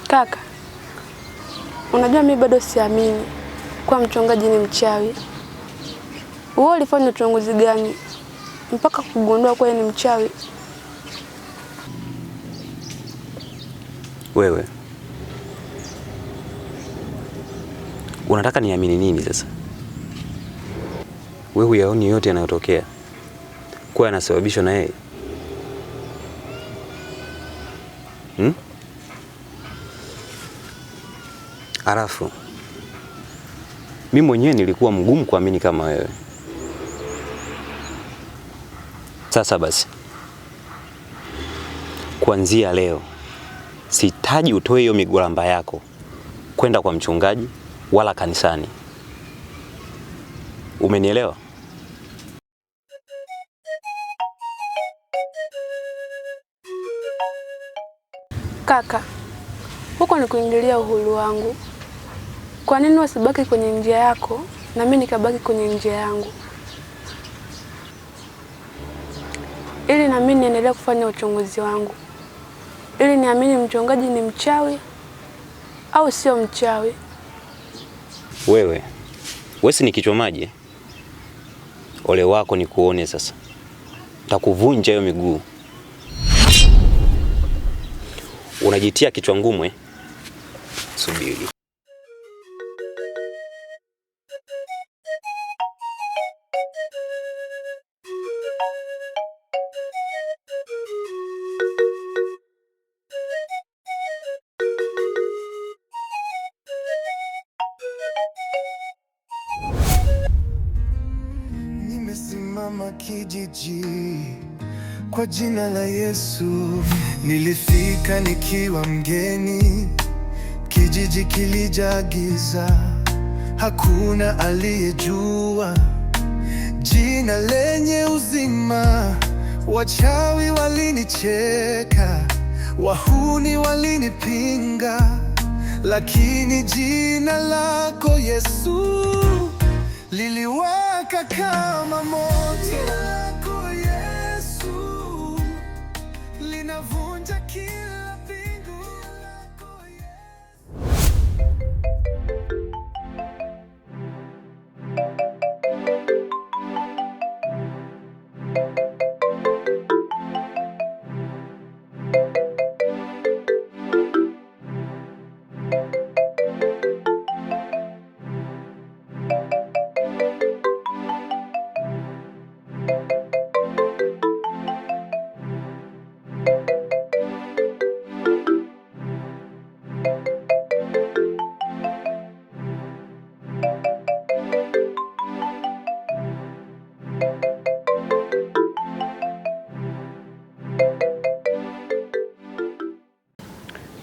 Kaka, unajua mimi bado siamini kwa mchungaji ni mchawi. Wewe ulifanya uchunguzi gani mpaka kugundua kwa ni mchawi? Wewe unataka niamini nini sasa? Wewe huyaoni yote yanayotokea kwa yanasababishwa na yeye? Alafu mimi mwenyewe nilikuwa mgumu kuamini kama wewe. Sasa basi, kuanzia leo sihitaji utoe hiyo migolamba yako kwenda kwa mchungaji wala kanisani. Umenielewa? Kaka, huko ni kuingilia uhuru wangu. Kwa nini usibaki kwenye njia yako na mimi nikabaki kwenye njia yangu? Ili na mimi niendelee kufanya uchunguzi wangu. Ili niamini mchungaji ni mchawi au sio mchawi. Wewe si ni kichomaji? Ole wako ni kuone sasa. Nitakuvunja hiyo miguu. Unajitia kichwa ngumu. Subiri. Nimesimama kijiji kwa jina la Yesu. Nilifika nikiwa mgeni, kijiji kilijaa giza, hakuna aliyejua jina lenye uzima. Wachawi walinicheka, wahuni walinipinga, lakini jina lako Yesu liliwaka kama moto. Lako Yesu linavunja kila pingu. Lako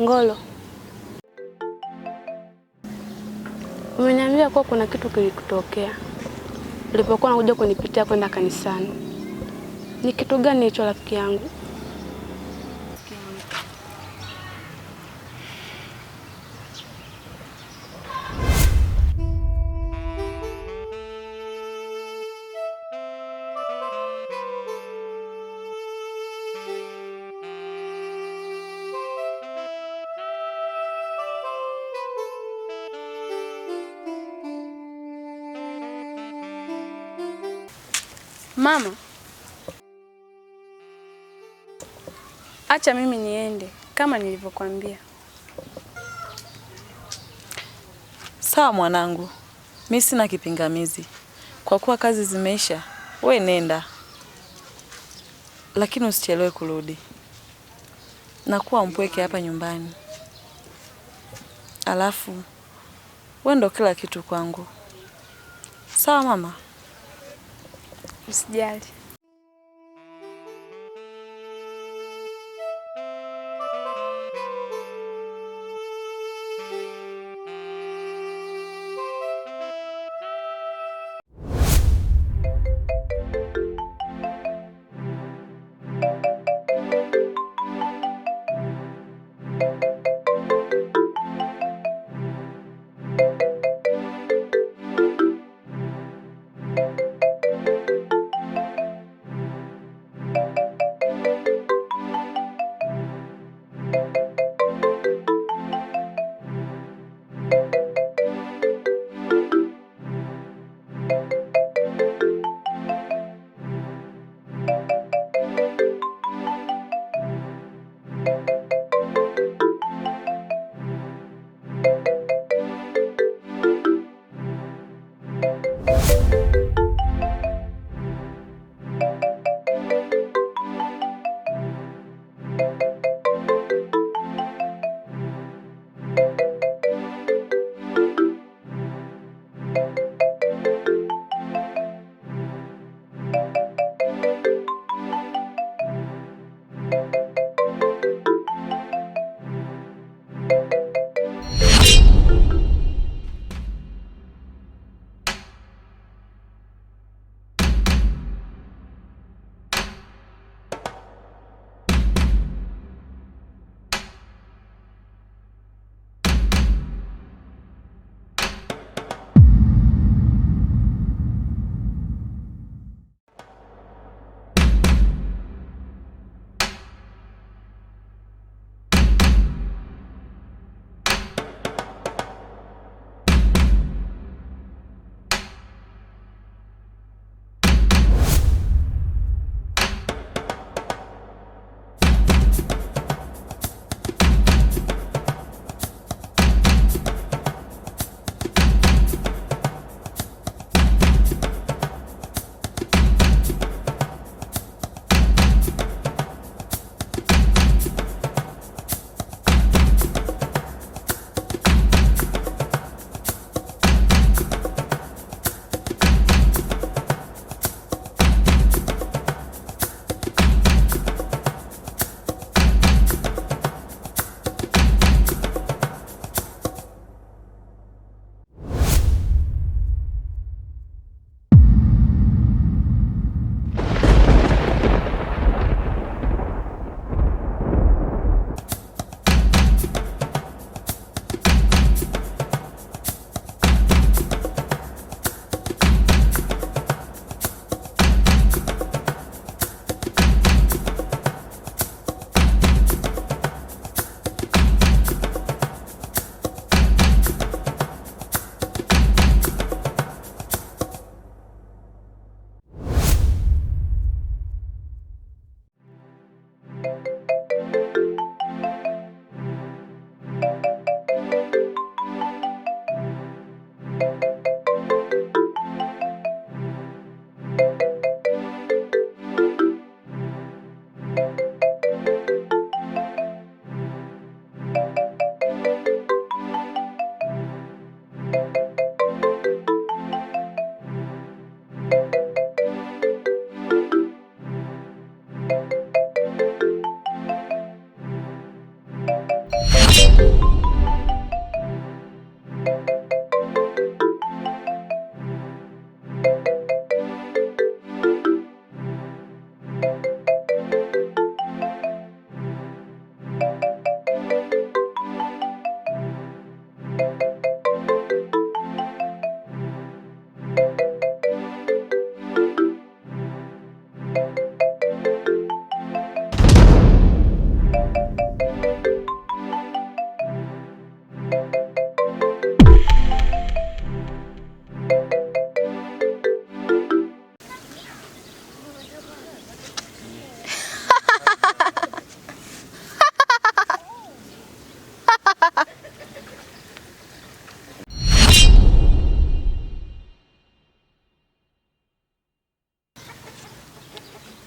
Ngolo, umeniambia kuwa kuna kitu kilikutokea ulipokuwa unakuja kunipitia kwenda kanisani. Ni kitu gani hicho rafiki yangu? Mama, acha mimi niende kama nilivyokuambia. Sawa mwanangu, mimi sina kipingamizi. Kwa kuwa kazi zimeisha, we nenda. Lakini usichelewe kurudi. Nakuwa mpweke hapa nyumbani. Alafu, we ndo kila kitu kwangu. Sawa mama? Usijali.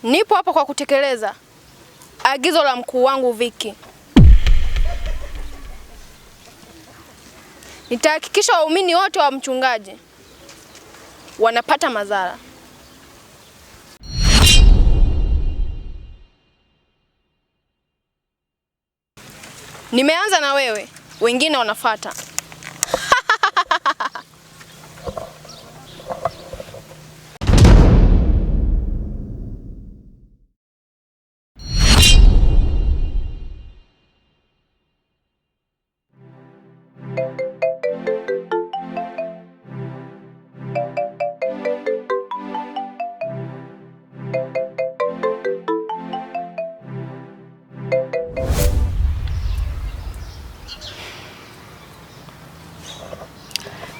Nipo hapa kwa kutekeleza agizo la mkuu wangu Viki. Nitahakikisha waumini wote wa mchungaji wanapata madhara. Nimeanza na wewe, wengine wanafuata.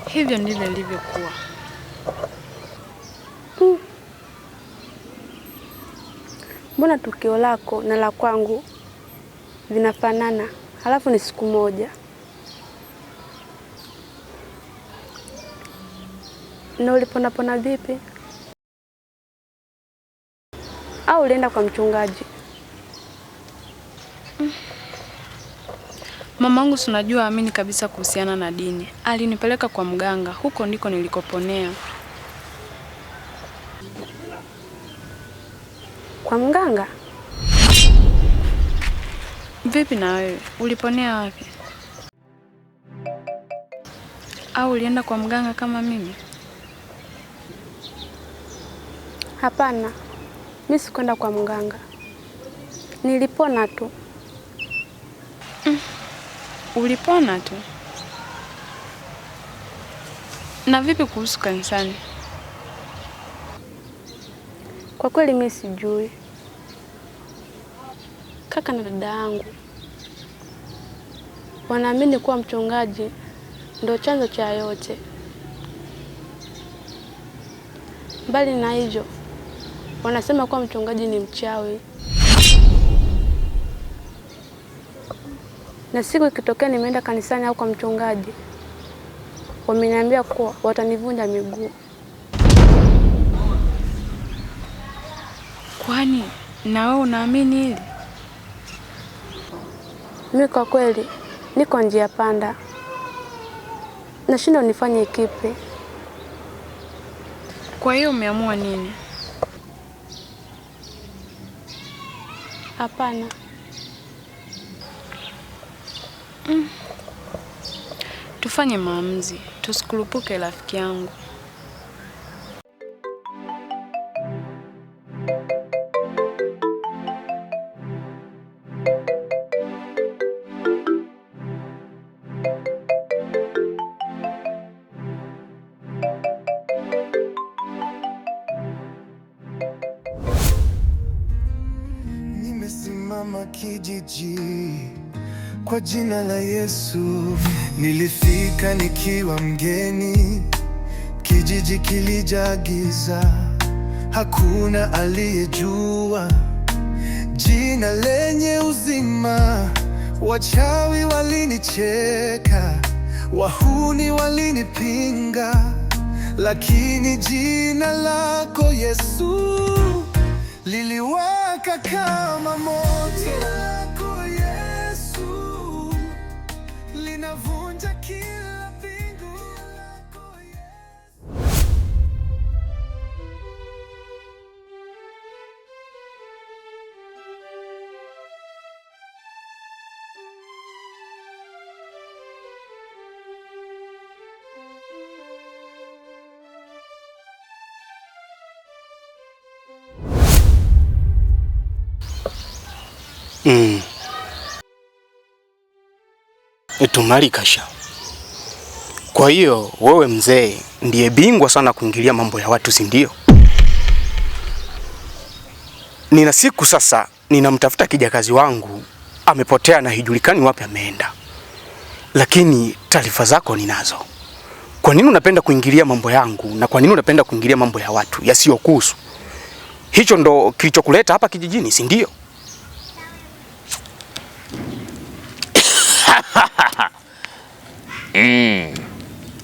Hivyo ndivyo ilivyokuwa. Mbona tukio lako na la kwangu vinafanana, halafu ni siku moja? Na ulipona vipi? Au ulienda kwa mchungaji? Mamangu si unajua amini kabisa kuhusiana na dini. Alinipeleka kwa mganga, huko ndiko nilikoponea. Kwa mganga? Vipi na wewe? Uliponea wapi? Au ulienda kwa mganga kama mimi? Hapana. Mimi sikwenda kwa mganga. Nilipona tu. Ulipona tu? Na vipi kuhusu kanisani? Kwa kweli mimi sijui. Kaka na dada yangu wanaamini kuwa mchungaji ndio chanzo cha yote. Mbali na hivyo, wanasema kuwa mchungaji ni mchawi. Na siku ikitokea nimeenda kanisani au kwa mchungaji, wameniambia kuwa watanivunja miguu. Kwani na wewe unaamini hili? Mimi kwa kweli niko njia panda. Nashinda nifanye kipi? Kwa hiyo umeamua nini? Hapana. Tufanye maamuzi, tusikurupuke rafiki yangu. Nimesimama kijiji kwa jina la Yesu. Nilifika nikiwa mgeni, kijiji kilijaa giza, hakuna aliyejua jina lenye uzima. Wachawi walinicheka, wahuni walinipinga, lakini jina lako Yesu liliwaka kama moto. Lako Yesu linavunja kila pingu. Lako Yesu. Etumali kasha. Kwa hiyo wewe mzee ndiye bingwa sana kuingilia mambo ya watu, si ndio? Nina siku sasa ninamtafuta kijakazi wangu, amepotea na hijulikani wapi ameenda. Lakini taarifa zako ninazo. Kwa nini unapenda kuingilia mambo yangu na kwa nini unapenda kuingilia mambo ya watu yasiyokuhusu? Hicho ndo kilichokuleta hapa kijijini, si ndio?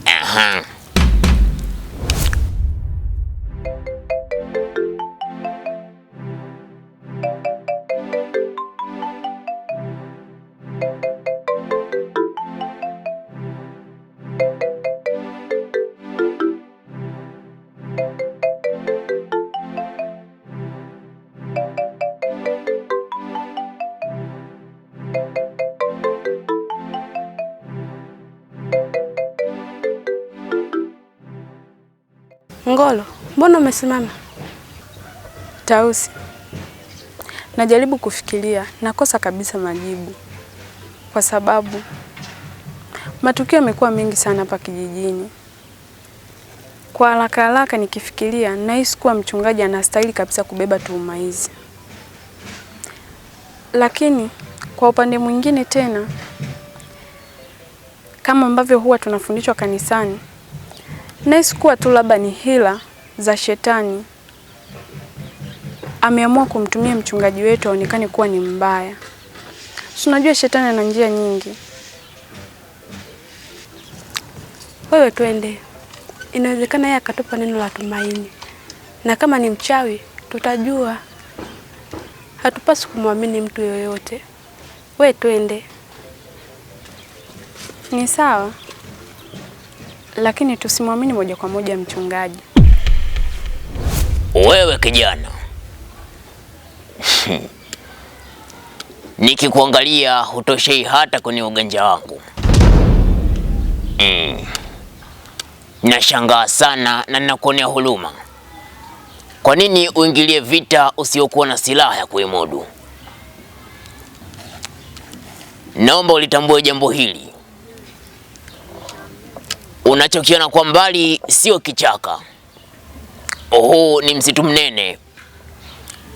Aha. Ngolo, mbona umesimama? Tausi, najaribu kufikiria, nakosa kabisa majibu. Kwa sababu matukio yamekuwa mengi sana hapa kijijini. Kwa haraka nikifikiria, nahisi kuwa mchungaji anastahili kabisa kubeba tuhuma hizi. Lakini kwa upande mwingine tena, kama ambavyo huwa tunafundishwa kanisani, nahisi kuwa tu labda ni hila za shetani. Ameamua kumtumia mchungaji wetu aonekane kuwa ni mbaya. Tunajua shetani ana njia nyingi. Wewe twende. Inawezekana yeye akatupa neno la tumaini. Na kama ni mchawi, tutajua. Hatupaswi kumwamini mtu yoyote. Wewe twende. Ni sawa, lakini tusimwamini moja kwa moja mchungaji. Wewe kijana, nikikuangalia hutoshei hata kwenye uganja wangu. Nashangaa sana na ninakuonea huruma. Kwa nini uingilie vita usiokuwa na silaha ya kuimudu? Naomba ulitambue jambo hili. Unachokiona kwa mbali sio kichaka. Huu ni msitu mnene,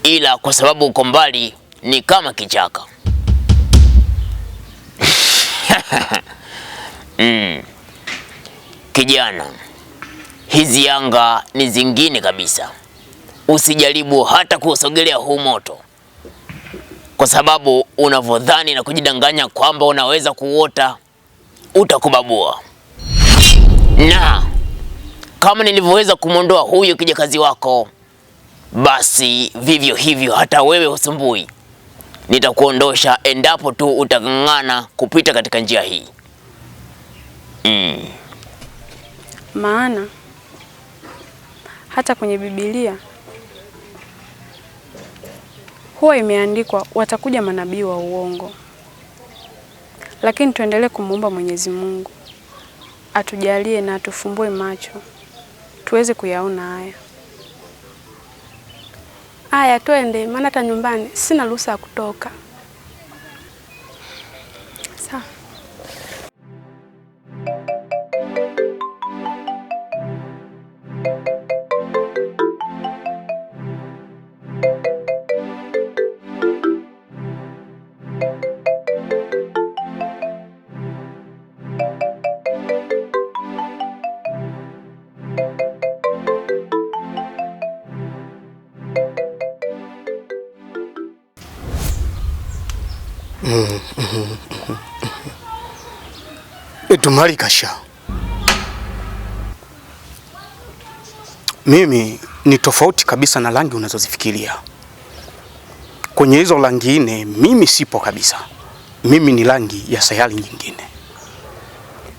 ila kwa sababu uko mbali ni kama kichaka. Kijana, hizi anga ni zingine kabisa. Usijaribu hata kusogelea huu moto, kwa sababu unavyodhani na kujidanganya kwamba unaweza kuota, utakubabua. Na kama nilivyoweza kumwondoa huyo kijakazi wako, basi vivyo hivyo hata wewe usumbui. Nitakuondosha endapo tu utang'ang'ana kupita katika njia hii. Maana hata kwenye Biblia huwa imeandikwa watakuja manabii wa uongo. Lakini tuendelee kumuomba Mwenyezi Mungu atujalie na atufumbue macho tuweze kuyaona haya. Aya, twende, maana hata nyumbani sina ruhusa ya kutoka. Sawa. Etumali Kasha, mimi ni tofauti kabisa na rangi unazozifikiria. Kwenye hizo rangi nne mimi sipo kabisa. Mimi ni rangi ya sayari nyingine.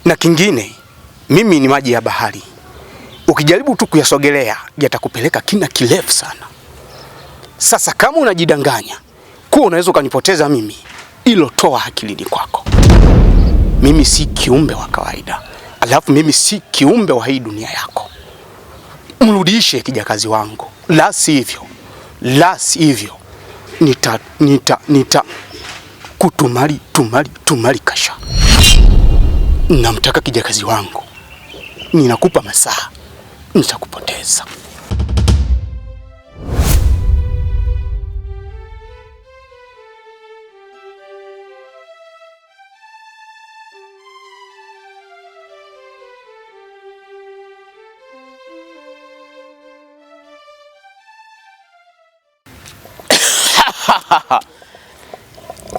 Na kingine, mimi ni maji ya bahari. Ukijaribu tu kuyasogelea yatakupeleka kina kirefu sana. Sasa kama unajidanganya kuwa unaweza ukanipoteza mimi, ilo toa akilini kwako. Mimi si kiumbe wa kawaida. Alafu mimi si kiumbe wa hii dunia yako. Mrudishe kijakazi wangu. La sivyo nita kutumali Kasha. Namtaka kijakazi wangu. Ninakupa masaa, nitakupoteza.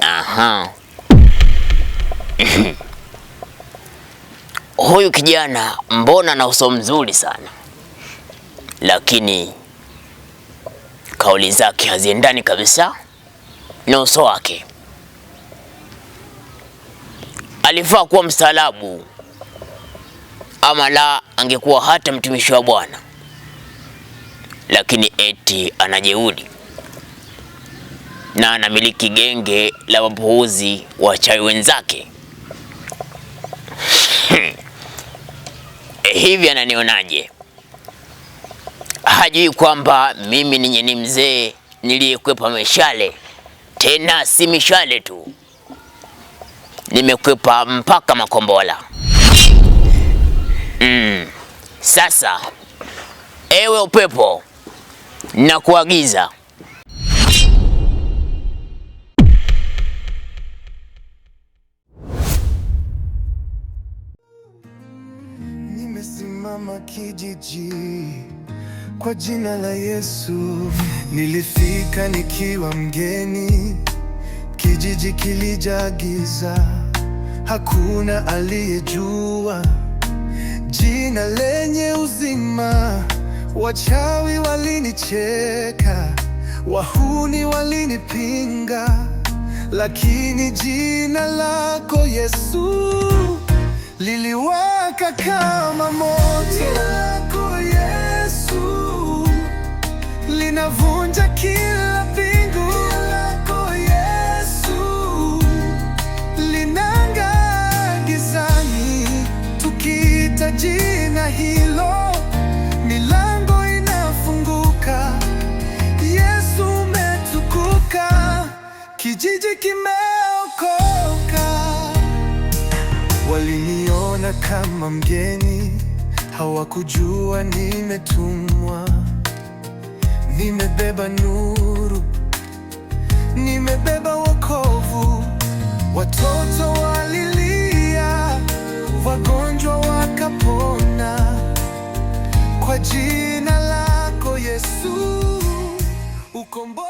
Aha. Huyu kijana mbona na uso mzuri sana, lakini kauli zake haziendani kabisa na uso wake. Alifaa kuwa mstaarabu, ama la angekuwa hata mtumishi wa Bwana, lakini eti anajeuri na anamiliki genge la wapuuzi wachawi wenzake. Hivi ananionaje? Hajui kwamba mimi ni mzee niliyekwepa mishale, tena si mishale tu, nimekwepa mpaka makombola. Sasa ewe upepo, nakuagiza nimesimama kijiji kwa jina la Yesu. Nilifika nikiwa mgeni, kijiji kilijaa giza, hakuna aliyejua jina lenye uzima. Wachawi walinicheka, wahuni walinipinga, lakini jina lako Yesu liliwaka kama moto. Jina lako Yesu linavunja kila pingu. Jina lako Yesu linang'aa gizani. Tukiita jina hilo, milango inafunguka. Yesu umetukuka, kijiji kimeokoka. Waliniona kama mgeni, hawakujua nimetumwa. Nimebeba nuru, nimebeba wokovu. Watoto walilia, wagonjwa wakapona. Kwa jina lako Yesu ukombozi